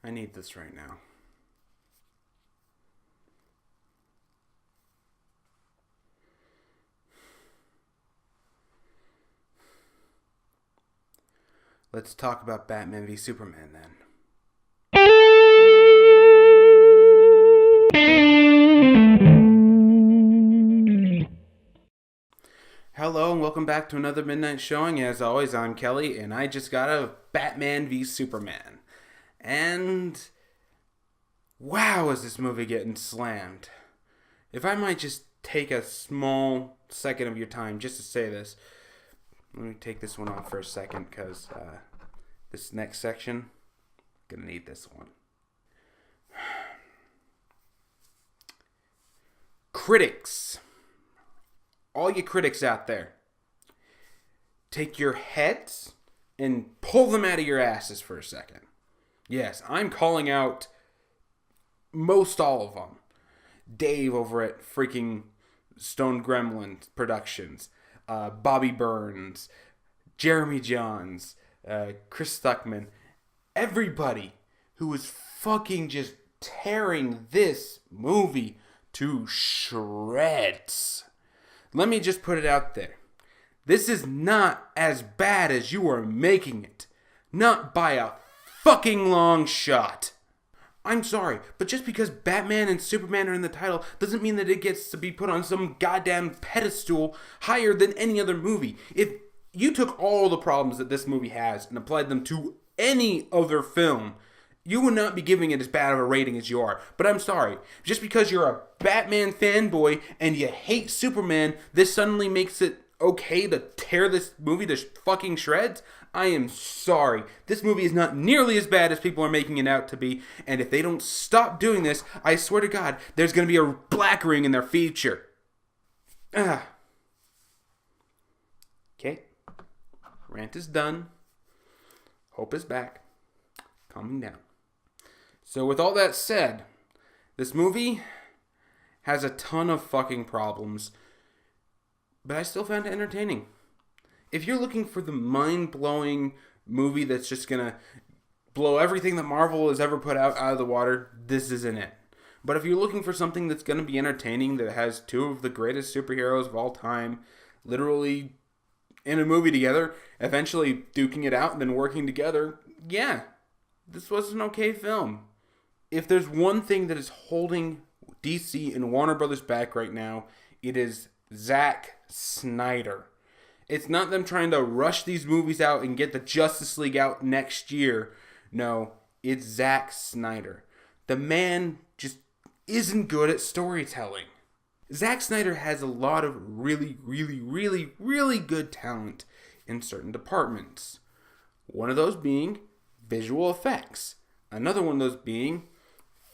I need this right now. Let's talk about Batman v Superman then. Hello and welcome back to another midnight showing. As always, I'm Kelly and I just got a Batman v Superman. And wow, is this movie getting slammed. If I might just take a small second of your time just to say this. Let me take this one off for a second because this next section, gonna need this one. Critics. All you critics out there, take your heads and pull them out of your asses for a second. Yes, I'm calling out most all of them. Dave over at freaking Stone Gremlin Productions, Bobby Burns, Jeremy Johns, Chris Stuckman, everybody who was fucking just tearing this movie to shreds. Let me just put it out there. This is not as bad as you are making it. Not by a fucking long shot. I'm sorry, but just because Batman and Superman are in the title doesn't mean that it gets to be put on some goddamn pedestal higher than any other movie. If you took all the problems that this movie has and applied them to any other film, you would not be giving it as bad of a rating as you are. But I'm sorry, just because you're a Batman fanboy and you hate Superman, this suddenly makes it okay to tear this movie to fucking shreds? I am sorry. This movie is not nearly as bad as people are making it out to be, and if they don't stop doing this, I swear to God, there's going to be a black ring in their future. Okay. Rant is done. Hope is back. Calming down. So with all that said, this movie has a ton of fucking problems, but I still found it entertaining. If you're looking for the mind-blowing movie that's just gonna blow everything that Marvel has ever put out of the water, this isn't it. But if you're looking for something that's gonna be entertaining, that has two of the greatest superheroes of all time, literally in a movie together, eventually duking it out and then working together, yeah, this was an okay film. If there's one thing that is holding DC and Warner Brothers back right now, it is Zack Snyder. It's not them trying to rush these movies out and get the Justice League out next year. No, it's Zack Snyder. The man just isn't good at storytelling. Zack Snyder has a lot of really good talent in certain departments. One of those being visual effects. Another one of those being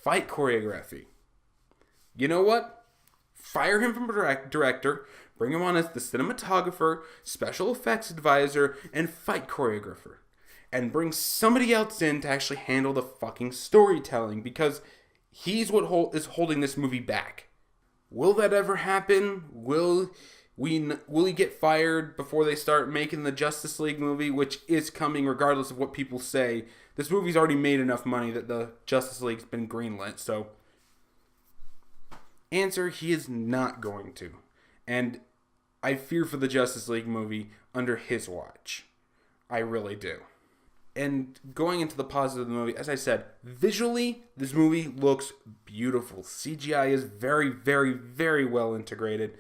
fight choreography. You know what? Fire him from director, bring him on as the cinematographer, special effects advisor, and fight choreographer. And bring somebody else in to actually handle the fucking storytelling, because he's what is holding this movie back. Will that ever happen? Will he get fired before they start making the Justice League movie, which is coming regardless of what people say? This movie's already made enough money that the Justice League's been greenlit, so... Answer, he is not going to. And I fear for the Justice League movie under his watch. I really do. And going into the positive of the movie, as I said, visually, this movie looks beautiful. CGI is very well integrated.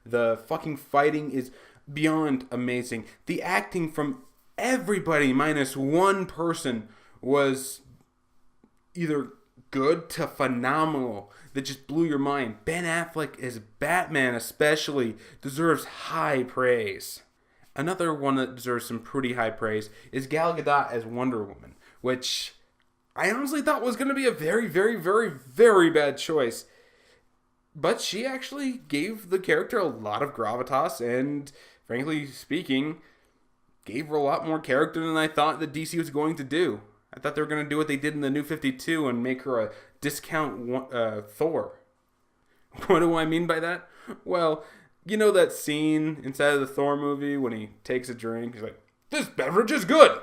The fucking fighting is beyond amazing. The acting from everybody minus one person was either good to phenomenal, that just blew your mind. Ben Affleck as Batman especially deserves high praise. Another one that deserves some pretty high praise is Gal Gadot as Wonder Woman, which I honestly thought was going to be a very bad choice. But she actually gave the character a lot of gravitas and, frankly speaking, gave her a lot more character than I thought that DC was going to do. I thought they were going to do what they did in the New 52 and make her a discount Thor. What do I mean by that? Well, you know that scene inside of the Thor movie when he takes a drink? He's like, "This beverage is good!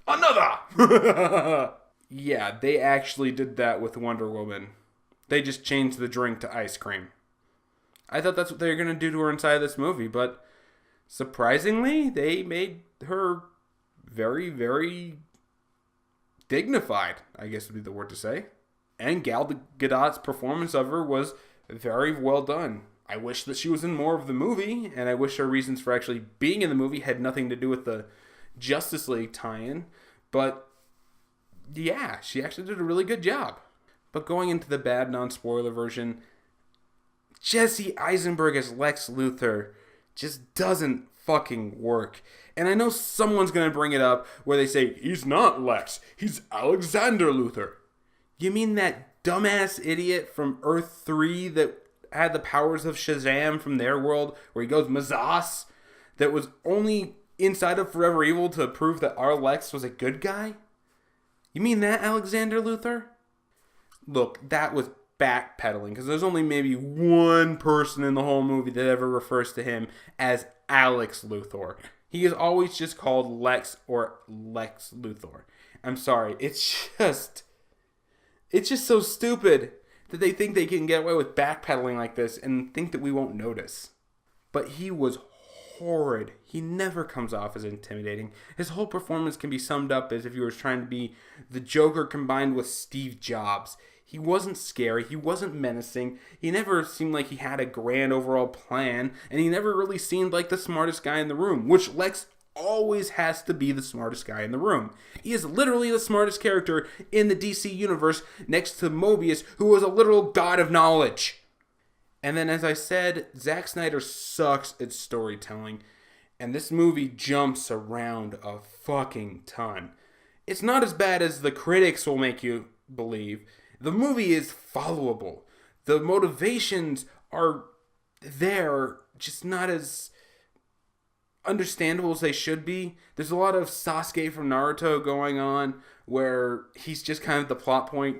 Another!" Yeah, they actually did that with Wonder Woman. They just changed the drink to ice cream. I thought that's what they were going to do to her inside of this movie, but surprisingly, they made her very, very dignified, I guess would be the word to say. And Gal Gadot's performance of her was very well done. I wish that she was in more of the movie, and I wish her reasons for actually being in the movie had nothing to do with the Justice League tie-in. But yeah, she actually did a really good job. But going into the bad non-spoiler version, Jesse Eisenberg as Lex Luthor just doesn't fucking work. And I know someone's going to bring it up where they say, he's not Lex, he's Alexander Luthor. You mean that dumbass idiot from Earth 3 that had the powers of Shazam from their world, where he goes Mazas, that was only inside of Forever Evil to prove that our Lex was a good guy? You mean that Alexander Luthor? Look, that was backpedaling, because there's only maybe one person in the whole movie that ever refers to him as Alex Luthor. He is always just called Lex or Lex Luthor. I'm sorry, it's just so stupid that they think they can get away with backpedaling like this and think that we won't notice. But he was horrid. He never comes off as intimidating. His whole performance can be summed up as if he was trying to be the Joker combined with Steve Jobs. He wasn't scary. He wasn't menacing. He never seemed like he had a grand overall plan. And he never really seemed like the smartest guy in the room, which Lex always has to be the smartest guy in the room. He is literally the smartest character in the DC universe next to Mobius, who was a literal god of knowledge. And then, as I said, Zack Snyder sucks at storytelling. And this movie jumps around a fucking ton. It's not as bad as the critics will make you believe. The movie is followable. The motivations are there, just not as understandable as they should be. There's a lot of Sasuke from Naruto going on, where he's just kind of the plot point.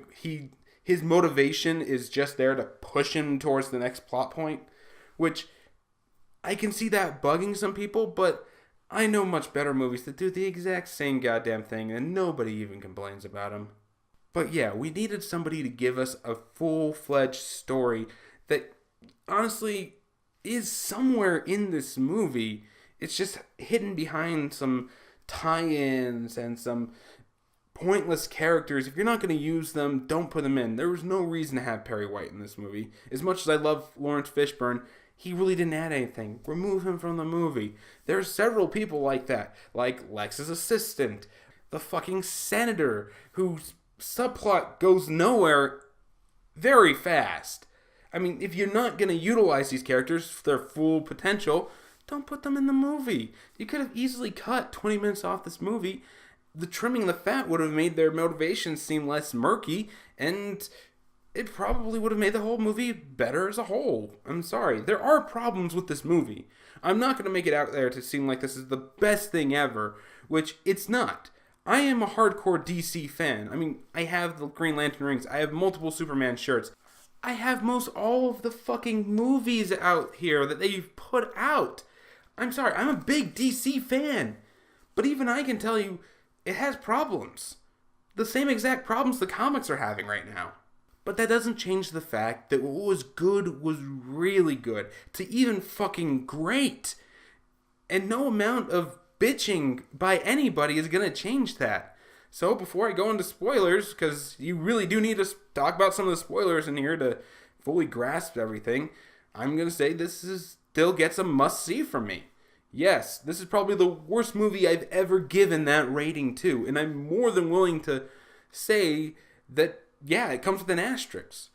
His motivation is just there to push him towards the next plot point, which I can see that bugging some people, but I know much better movies that do the exact same goddamn thing, and nobody even complains about them. But yeah, we needed somebody to give us a full-fledged story that honestly is somewhere in this movie. It's just hidden behind some tie-ins and some pointless characters. If you're not going to use them, don't put them in. There was no reason to have Perry White in this movie. As much as I love Lawrence Fishburne, he really didn't add anything. Remove him from the movie. There are several people like that, like Lex's assistant, the fucking senator, whose subplot goes nowhere very fast. I mean, if you're not going to utilize these characters for their full potential, don't put them in the movie. You could have easily cut 20 minutes off this movie. The trimming the fat would have made their motivations seem less murky, and it probably would have made the whole movie better as a whole. I'm sorry. There are problems with this movie. I'm not going to make it out there to seem like this is the best thing ever, which it's not. I am a hardcore DC fan. I mean, I have the Green Lantern rings. I have multiple Superman shirts. I have most all of the fucking movies out here that they've put out. I'm sorry, I'm a big DC fan. But even I can tell you, it has problems. The same exact problems the comics are having right now. But that doesn't change the fact that what was good was really good. To even fucking great. And no amount of bitching by anybody is going to change that. So before I go into spoilers, because you really do need to talk about some of the spoilers in here to fully grasp everything, I'm going to say this still gets a must-see from me. Yes, this is probably the worst movie I've ever given that rating to, and I'm more than willing to say that, yeah, it comes with an asterisk.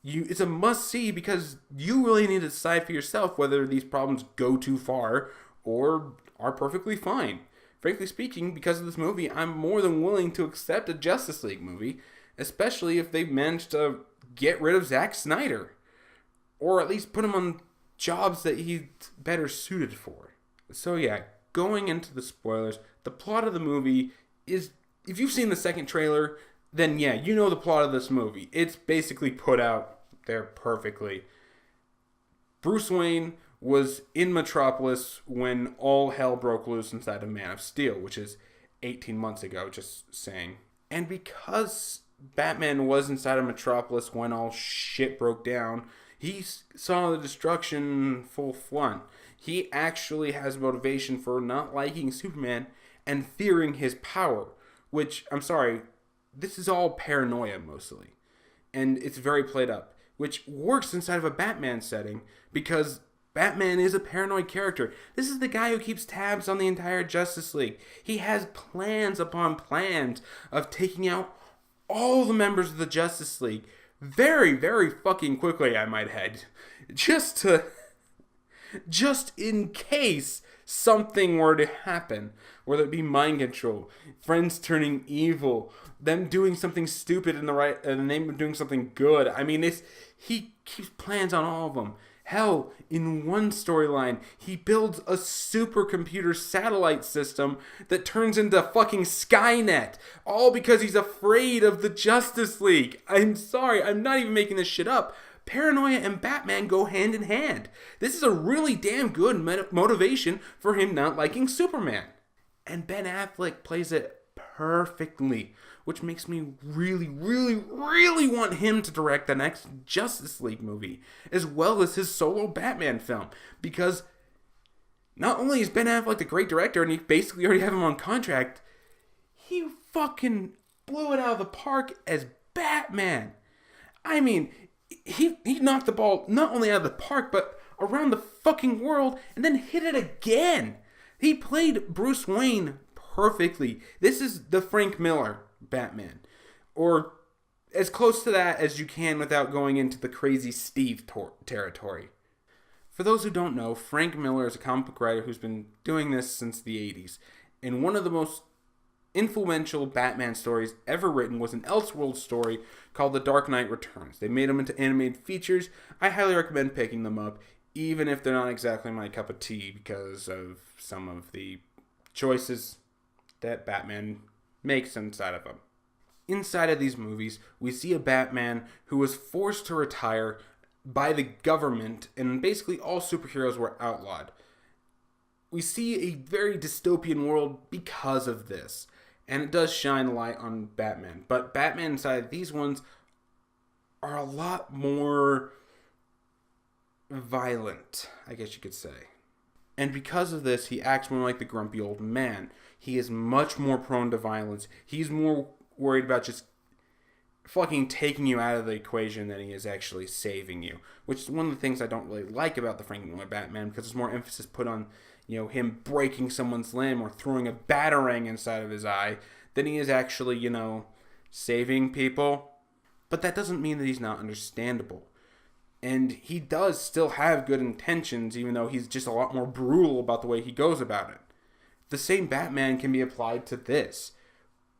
It's a must-see because you really need to decide for yourself whether these problems go too far or are perfectly fine. Frankly speaking, because of this movie, I'm more than willing to accept a Justice League movie, especially if they've managed to get rid of Zack Snyder, or at least put him on jobs that he's better suited for. So yeah, going into the spoilers, the plot of the movie is, if you've seen the second trailer, then yeah, you know the plot of this movie. It's basically put out there perfectly. Bruce Wayne was in Metropolis when all hell broke loose inside of Man of Steel, which is 18 months ago, just saying. And because Batman was inside of Metropolis when all shit broke down, he saw the destruction full front. He actually has motivation for not liking Superman and fearing his power, which, I'm sorry, this is all paranoia mostly. And it's very played up, which works inside of a Batman setting because Batman is a paranoid character. This is the guy who keeps tabs on the entire Justice League. He has plans upon plans of taking out all the members of the Justice League very, very fucking quickly, I might add. Just in case something were to happen, whether it be mind control, friends turning evil, them doing something stupid in the name of doing something good. I mean, he keeps plans on all of them. Hell, in one storyline, he builds a supercomputer satellite system that turns into fucking Skynet, all because he's afraid of the Justice League. I'm sorry, I'm not even making this shit up. Paranoia and Batman go hand in hand. This is a really damn good motivation for him not liking Superman. And Ben Affleck plays it perfectly, which makes me really, really, really want him to direct the next Justice League movie, as well as his solo Batman film, because not only is Ben Affleck a great director, and you basically already have him on contract, he fucking blew it out of the park as Batman. I mean, he knocked the ball not only out of the park, but around the fucking world, and then hit it again. He played Bruce Wayne perfectly. This is the Frank Miller Batman, or as close to that as you can without going into the crazy Steve territory. For those who don't know, Frank Miller is a comic book writer who's been doing this since the 80s, and one of the most influential Batman stories ever written was an Elseworld story called The Dark Knight Returns. They made them into animated features. I highly recommend picking them up, even if they're not exactly my cup of tea because of some of the choices that Batman makes inside of them. Inside of these movies, we see a Batman who was forced to retire by the government, and basically all superheroes were outlawed. We see a very dystopian world because of this, and it does shine a light on Batman. But Batman inside these ones are a lot more violent, I guess you could say. And because of this, he acts more like the grumpy old man. He is much more prone to violence. He's more worried about just fucking taking you out of the equation than he is actually saving you. Which is one of the things I don't really like about the Frank Miller Batman, because there's more emphasis put on, him breaking someone's limb or throwing a batarang inside of his eye than he is actually, saving people. But that doesn't mean that he's not understandable. And he does still have good intentions, even though he's just a lot more brutal about the way he goes about it. The same Batman can be applied to this.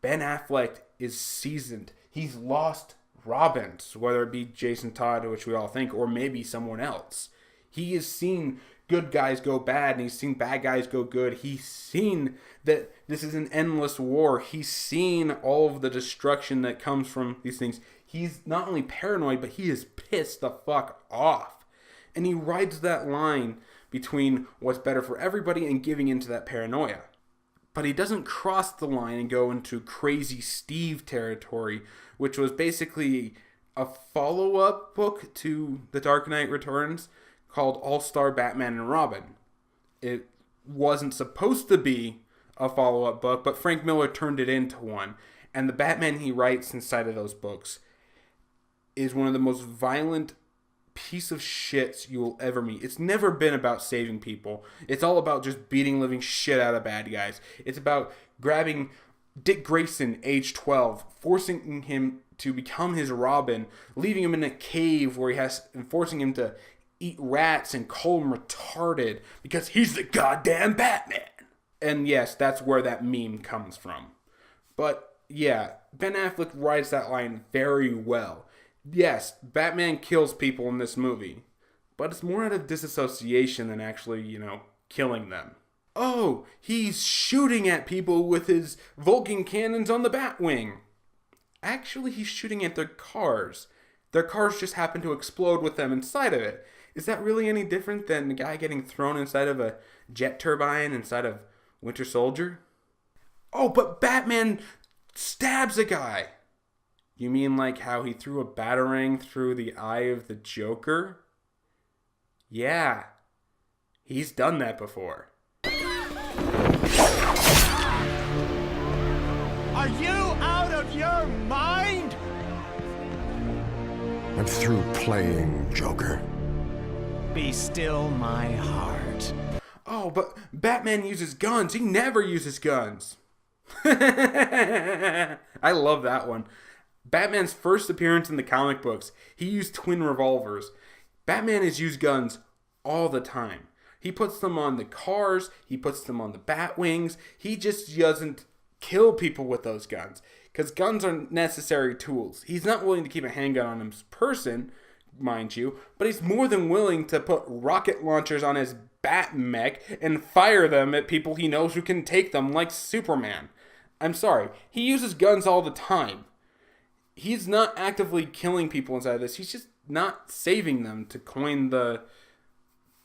Ben Affleck is seasoned. He's lost Robins, whether it be Jason Todd, which we all think, or maybe someone else. He has seen good guys go bad, and he's seen bad guys go good. He's seen that this is an endless war. He's seen all of the destruction that comes from these things. He's not only paranoid, but he is pissed the fuck off. And he rides that line between what's better for everybody and giving into that paranoia. But he doesn't cross the line and go into crazy Steve territory, which was basically a follow-up book to The Dark Knight Returns called All-Star Batman and Robin. It wasn't supposed to be a follow-up book, but Frank Miller turned it into one. And the Batman he writes inside of those books is one of the most violent piece of shits you will ever meet. It's never been about saving people. It's all about just beating living shit out of bad guys. It's about grabbing Dick Grayson, age 12, forcing him to become his Robin, leaving him in a cave and forcing him to eat rats and call him retarded because he's the goddamn Batman. And yes, that's where that meme comes from. But yeah, Ben Affleck rides that line very well. Yes, Batman kills people in this movie, but it's more out of disassociation than actually, killing them. Oh, he's shooting at people with his Vulcan cannons on the Batwing. Actually, he's shooting at their cars. Their cars just happen to explode with them inside of it. Is that really any different than the guy getting thrown inside of a jet turbine inside of Winter Soldier? Oh, but Batman stabs a guy. You mean like how he threw a batarang through the eye of the Joker? Yeah, he's done that before. Are you out of your mind? I'm through playing, Joker. Be still my heart. Oh, but Batman uses guns. He never uses guns. I love that one. Batman's first appearance in the comic books, he used twin revolvers. Batman has used guns all the time. He puts them on the cars. He puts them on the Batwings. He just doesn't kill people with those guns. Because guns are necessary tools. He's not willing to keep a handgun on his person, mind you, but he's more than willing to put rocket launchers on his Batmech and fire them at people he knows who can take them, like Superman. I'm sorry, he uses guns all the time. He's not actively killing people inside of this. He's just not saving them, to coin the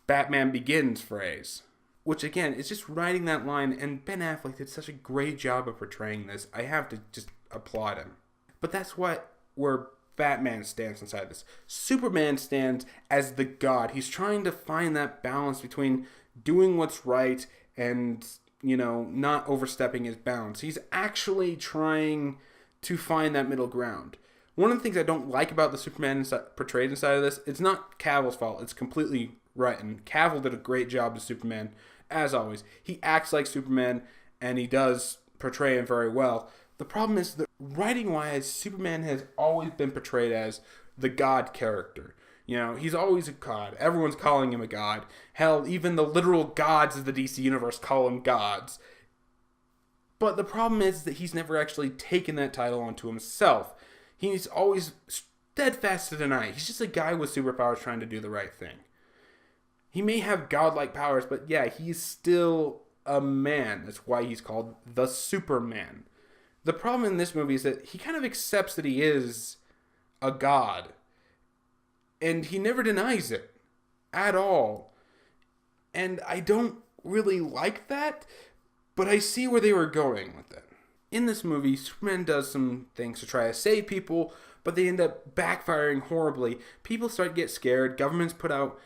Batman Begins phrase. Which, again, is just writing that line, and Ben Affleck did such a great job of portraying this. I have to just applaud him. But that's where Batman stands inside this. Superman stands as the god. He's trying to find that balance between doing what's right and, not overstepping his bounds. He's actually trying to find that middle ground. One of the things I don't like about the Superman portrayed inside of this, it's not Cavill's fault. It's completely written. Cavill did a great job as Superman, as always. He acts like Superman, and he does portray him very well. The problem is that writing-wise, Superman has always been portrayed as the god character. He's always a god. Everyone's calling him a god. Hell, even the literal gods of the DC Universe call him gods. But the problem is that he's never actually taken that title onto himself. He's always steadfast to deny. He's just a guy with superpowers trying to do the right thing. He may have godlike powers, but yeah, he's still a man. That's why he's called the Superman. The problem in this movie is that he kind of accepts that he is a god. And he never denies it. At all. And I don't really like that, but I see where they were going with it. In this movie, Superman does some things to try to save people, but they end up backfiring horribly. People start to get scared. Governments put out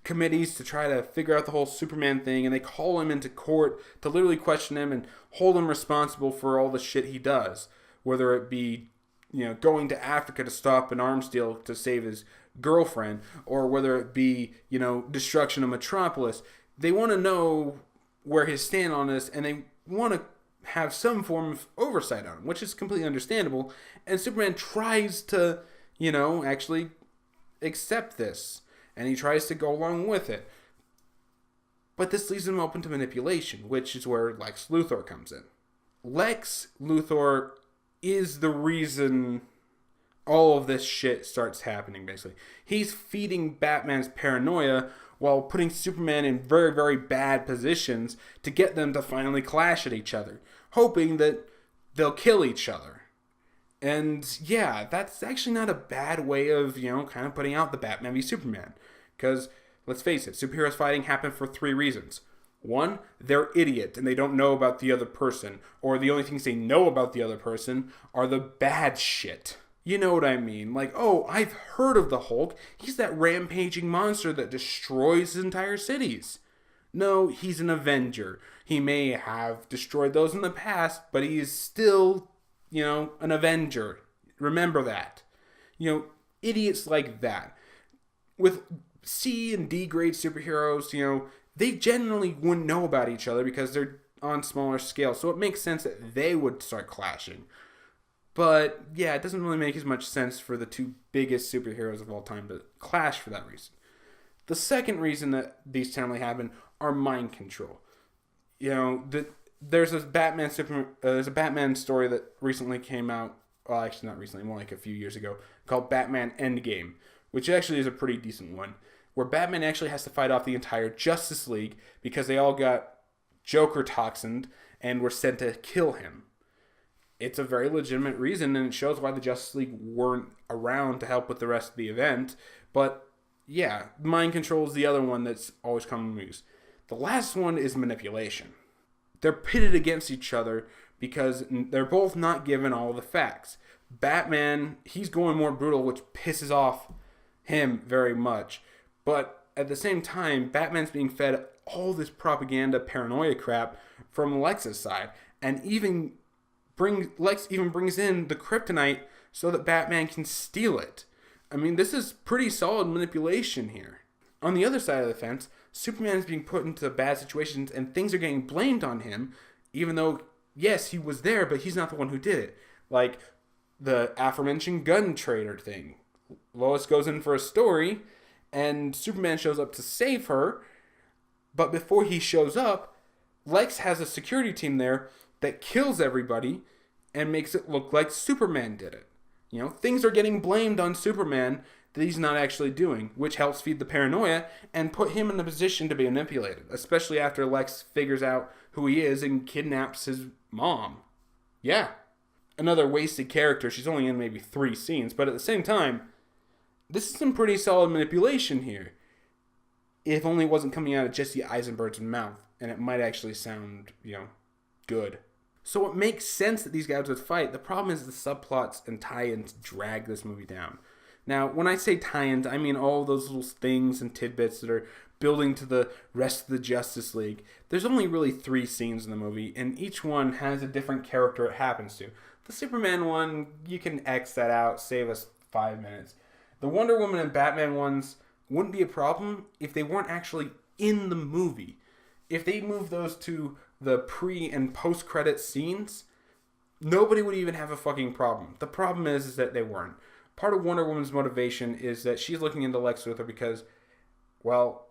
committees to try to figure out the whole Superman thing, and they call him into court to literally question him and hold him responsible for all the shit he does. Whether it be, going to Africa to stop an arms deal to save his girlfriend, or whether it be, destruction of Metropolis. They want to know where his stand on this, and they want to have some form of oversight on him, which is completely understandable. And Superman tries to, actually accept this, and he tries to go along with it. But this leaves him open to manipulation, which is where Lex Luthor comes in. Lex Luthor is the reason all of this shit starts happening, basically. He's feeding Batman's paranoia while putting Superman in very, very bad positions to get them to finally clash at each other, hoping that they'll kill each other. And yeah, that's actually not a bad way of, kind of putting out the Batman v Superman. Because, let's face it, superheroes fighting happen for 3 reasons. 1, they're idiots and they don't know about the other person, or the only things they know about the other person are the bad shit. You know what I mean? Like, oh, I've heard of the Hulk. He's that rampaging monster that destroys entire cities. No, he's an Avenger. He may have destroyed those in the past, but he is still, an Avenger. Remember that. Idiots like that. With C and D grade superheroes, they generally wouldn't know about each other because they're on smaller scale. So it makes sense that they would start clashing. But yeah, it doesn't really make as much sense for the 2 biggest superheroes of all time to clash for that reason. The second reason that these generally happen are mind control. There's a Batman story that recently came out. Well, actually not recently, more like a few years ago, called Batman Endgame, which actually is a pretty decent one, where Batman actually has to fight off the entire Justice League because they all got Joker toxined and were sent to kill him. It's a very legitimate reason, and it shows why the Justice League weren't around to help with the rest of the event. But yeah, mind control is the other one that's always commonly used. The last one is manipulation. They're pitted against each other because they're both not given all the facts. Batman, he's going more brutal, which pisses off him very much. But at the same time, Batman's being fed all this propaganda, paranoia crap from Lex's side. And Lex even brings in the kryptonite so that Batman can steal it. I mean, this is pretty solid manipulation here. On the other side of the fence, Superman is being put into bad situations and things are getting blamed on him, even though, yes, he was there, but he's not the one who did it. Like the aforementioned gun trader thing. Lois goes in for a story, and Superman shows up to save her, but before he shows up, Lex has a security team there that kills everybody and makes it look like Superman did it. You know, things are getting blamed on Superman that he's not actually doing, which helps feed the paranoia and put him in the position to be manipulated, especially after Lex figures out who he is and kidnaps his mom. Yeah. Another wasted character. She's only in maybe 3 scenes, but at the same time, this is some pretty solid manipulation here. If only it wasn't coming out of Jesse Eisenberg's mouth, and it might actually sound, good. So it makes sense that these guys would fight. The problem is the subplots and tie-ins drag this movie down. Now, when I say tie-ins, I mean all those little things and tidbits that are building to the rest of the Justice League. There's only really 3 scenes in the movie, and each one has a different character it happens to. The Superman one, you can X that out, save us 5 minutes. The Wonder Woman and Batman ones wouldn't be a problem if they weren't actually in the movie. If they moved those to the pre- and post-credit scenes, nobody would even have a fucking problem. The problem is that they weren't. Part of Wonder Woman's motivation is that she's looking into Lex Luthor because, well,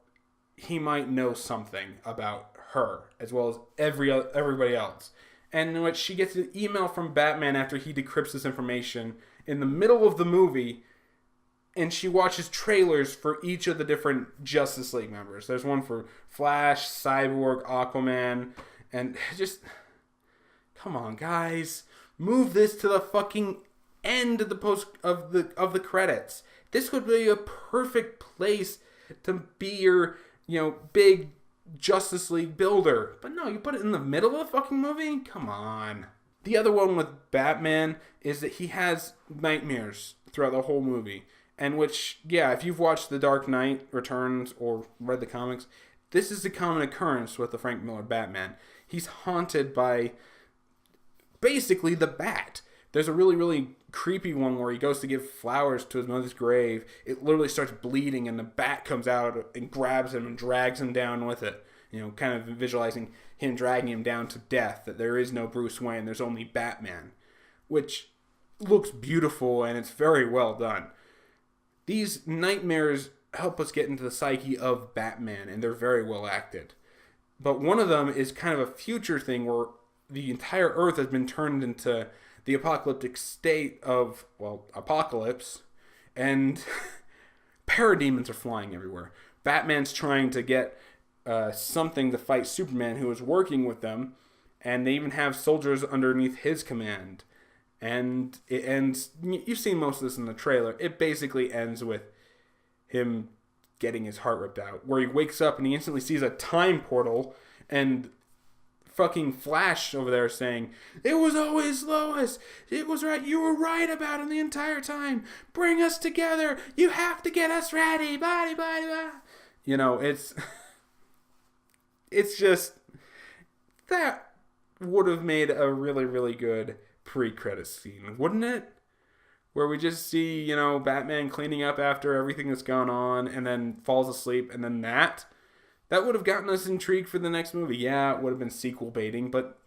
he might know something about her as well as everybody else. And in which she gets an email from Batman after he decrypts this information in the middle of the movie, and she watches trailers for each of the different Justice League members. There's one for Flash, Cyborg, Aquaman, and just, come on, guys, move this to the fucking end of the credits. This would be a perfect place to be your, big Justice League builder. But no, you put it in the middle of the fucking movie? Come on. The other one with Batman is that he has nightmares throughout the whole movie. And which, yeah, if you've watched The Dark Knight Returns or read the comics, this is a common occurrence with the Frank Miller Batman. He's haunted by basically the Bat. There's a really, really creepy one where he goes to give flowers to his mother's grave. It literally starts bleeding and the Bat comes out and grabs him and drags him down with it. Kind of visualizing him dragging him down to death, that there is no Bruce Wayne, there's only Batman. Which looks beautiful and it's very well done. These nightmares help us get into the psyche of Batman, and they're very well acted. But one of them is kind of a future thing where the entire Earth has been turned into the apocalyptic state of, apocalypse, and parademons are flying everywhere. Batman's trying to get something to fight Superman, who is working with them, and they even have soldiers underneath his command. And it ends, you've seen most of this in the trailer, it basically ends with him getting his heart ripped out, where he wakes up and he instantly sees a time portal, and fucking Flash over there saying, "It was always Lois, it was right, you were right about him the entire time, bring us together, you have to get us ready, blah, blah, blah." It's just, that would have made a really, really good pre-credit scene, wouldn't it? Where we just see, Batman cleaning up after everything that's gone on and then falls asleep, and then that would have gotten us intrigued for the next movie. Yeah, it would have been sequel baiting, but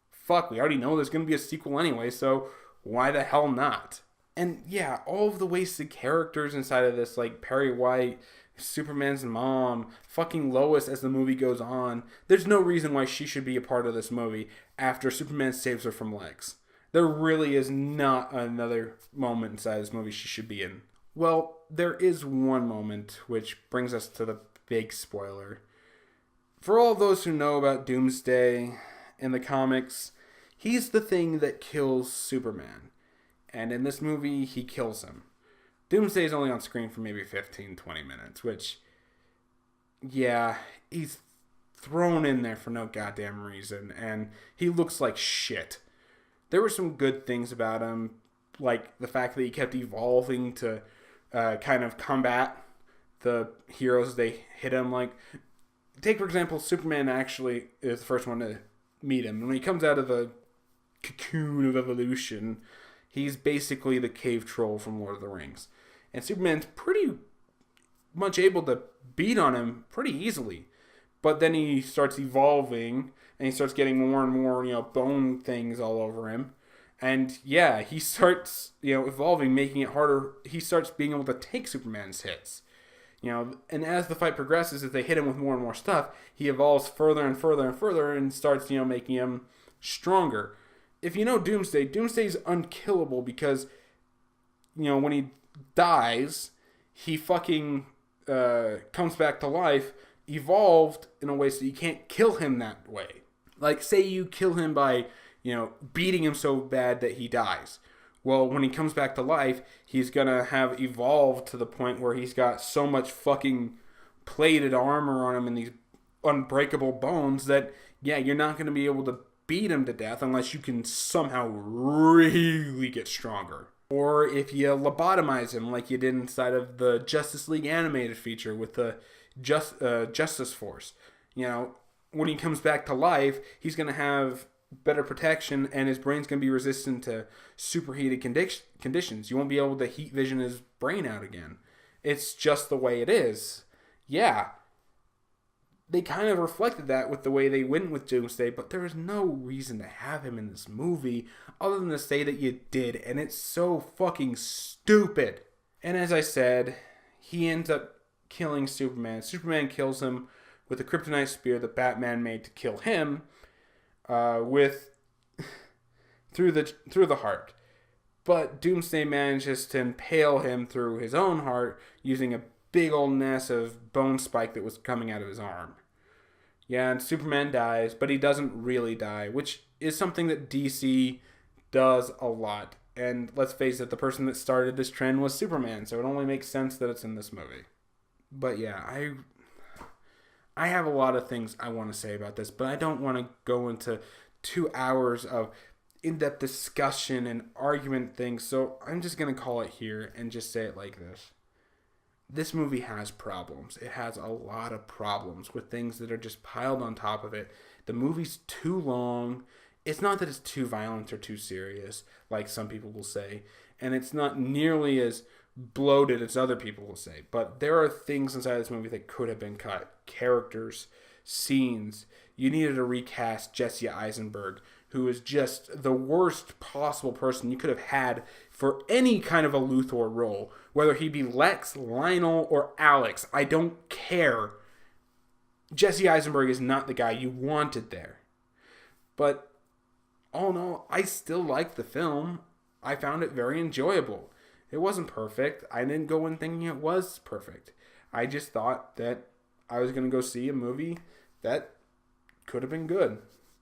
fuck, we already know there's going to be a sequel anyway, so why the hell not? And yeah, all of the wasted characters inside of this, like Perry White, Superman's mom, fucking Lois as the movie goes on, there's no reason why she should be a part of this movie after Superman saves her from Lex. There really is not another moment inside this movie she should be in. Well, there is one moment, which brings us to the big spoiler. For all those who know about Doomsday in the comics, he's the thing that kills Superman. And in this movie, he kills him. Doomsday is only on screen for maybe 15-20 minutes, which, yeah, he's thrown in there for no goddamn reason, and he looks like shit. there were some good things about him, like the fact that he kept evolving to kind of combat the heroes as they hit him. Like, take, for example, Superman actually is the first one to meet him. And when he comes out of the cocoon of evolution, he's basically the cave troll from Lord of the Rings. And Superman's pretty much able to beat on him pretty easily. But then he starts evolving, and he starts getting more and more, bone things all over him. And yeah, he starts, evolving, making it harder. He starts being able to take Superman's hits. And as the fight progresses, as they hit him with more and more stuff, he evolves further and further and further and starts, making him stronger. If you know Doomsday's unkillable because, when he dies, he fucking comes back to life, evolved in a way so you can't kill him that way. Like, say you kill him by, beating him so bad that he dies. Well, when he comes back to life, he's going to have evolved to the point where he's got so much fucking plated armor on him and these unbreakable bones that, yeah, you're not going to be able to beat him to death unless you can somehow really get stronger. Or if you lobotomize him like you did inside of the Justice League animated feature with the Justice Force. When he comes back to life, he's going to have better protection and his brain's going to be resistant to superheated conditions. You won't be able to heat vision his brain out again. It's just the way it is. Yeah. They kind of reflected that with the way they went with Doomsday, but there is no reason to have him in this movie other than to say that you did, and it's so fucking stupid. And as I said, he ends up killing Superman. Superman kills him with a kryptonite spear that Batman made to kill him, through the heart. But Doomsday manages to impale him through his own heart using a big old nest of bone spike that was coming out of his arm. Yeah, and Superman dies, but he doesn't really die, which is something that DC does a lot. And let's face it, the person that started this trend was Superman, so it only makes sense that it's in this movie. But yeah, I have a lot of things I want to say about this, but I don't want to go into 2 hours of in-depth discussion and argument things, so I'm just going to call it here and just say it like this. This movie has problems. It has a lot of problems with things that are just piled on top of it. The movie's too long. It's not that it's too violent or too serious, like some people will say, and it's not nearly as bloated as other people will say, but there are things inside this movie that could have been cut. Characters, scenes. You needed to recast Jesse Eisenberg, who is just the worst possible person you could have had for any kind of a Luthor role, whether he be Lex, Lionel, or Alex. I don't care. Jesse Eisenberg is not the guy you wanted there. But all in all, I still liked the film. I found it very enjoyable. It wasn't perfect. I didn't go in thinking it was perfect. I just thought that I was going to go see a movie that could have been good.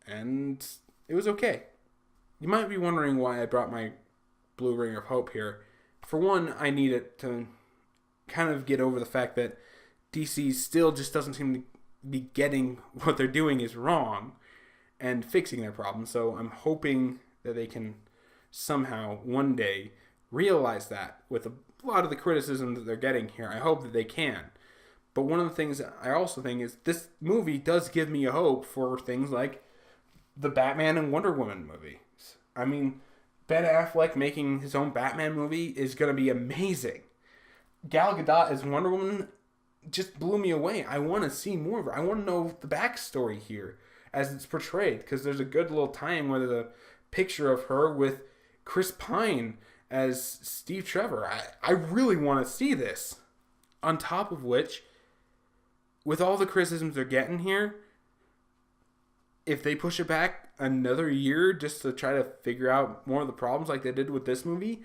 And it was okay. You might be wondering why I brought my Blue Ring of Hope here. For one, I need it to kind of get over the fact that DC still just doesn't seem to be getting what they're doing is wrong and fixing their problems. So I'm hoping that they can somehow one day realize that with a lot of the criticism that they're getting here. I hope that they can. But one of the things I also think is this movie does give me a hope for things like the Batman and Wonder Woman movies. I mean, Ben Affleck making his own Batman movie is going to be amazing. Gal Gadot as Wonder Woman just blew me away. I want to see more of her. I want to know the backstory here as it's portrayed, because there's a good little time where there's a picture of her with Chris Pine as Steve Trevor. I really want to see this. On top of which, with all the criticisms they're getting here, if they push it back another year just to try to figure out more of the problems like they did with this movie,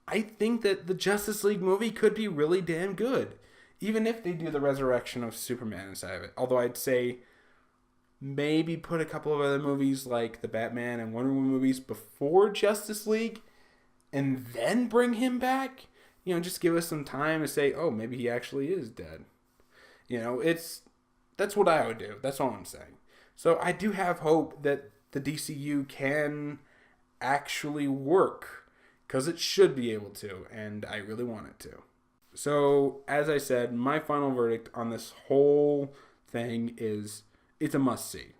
I think that the Justice League movie could be really damn good. Even if they do the resurrection of Superman inside of it. Although I'd say maybe put a couple of other movies like the Batman and Wonder Woman movies before Justice League and then bring him back. You know, just give us some time to say, oh, maybe he actually is dead. You know, that's what I would do. That's all I'm saying. So I do have hope that the DCU can actually work, because it should be able to, and I really want it to. So, as I said, my final verdict on this whole thing is it's a must-see.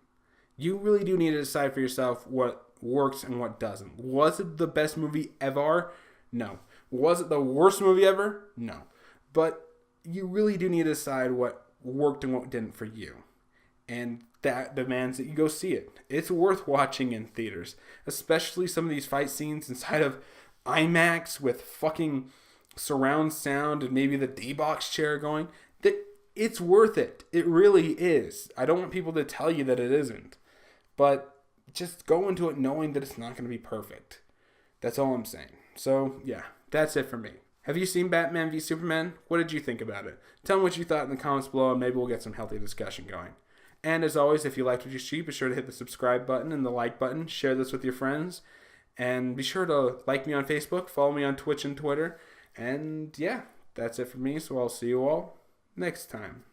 You really do need to decide for yourself what works and what doesn't. Was it the best movie ever? No. Was it the worst movie ever? No. But you really do need to decide what worked and what didn't for you. And that demands that you go see it. It's worth watching in theaters, especially some of these fight scenes inside of IMAX with fucking surround sound and maybe the D-box chair going. It's worth it. It really is. I don't want people to tell you that it isn't. But just go into it knowing that it's not going to be perfect. That's all I'm saying. So, yeah, that's it for me. Have you seen Batman v Superman? What did you think about it? Tell me what you thought in the comments below, and maybe we'll get some healthy discussion going. And as always, if you liked what you see, be sure to hit the subscribe button and the like button. Share this with your friends. And be sure to like me on Facebook, follow me on Twitch and Twitter. And yeah, that's it for me, so I'll see you all next time.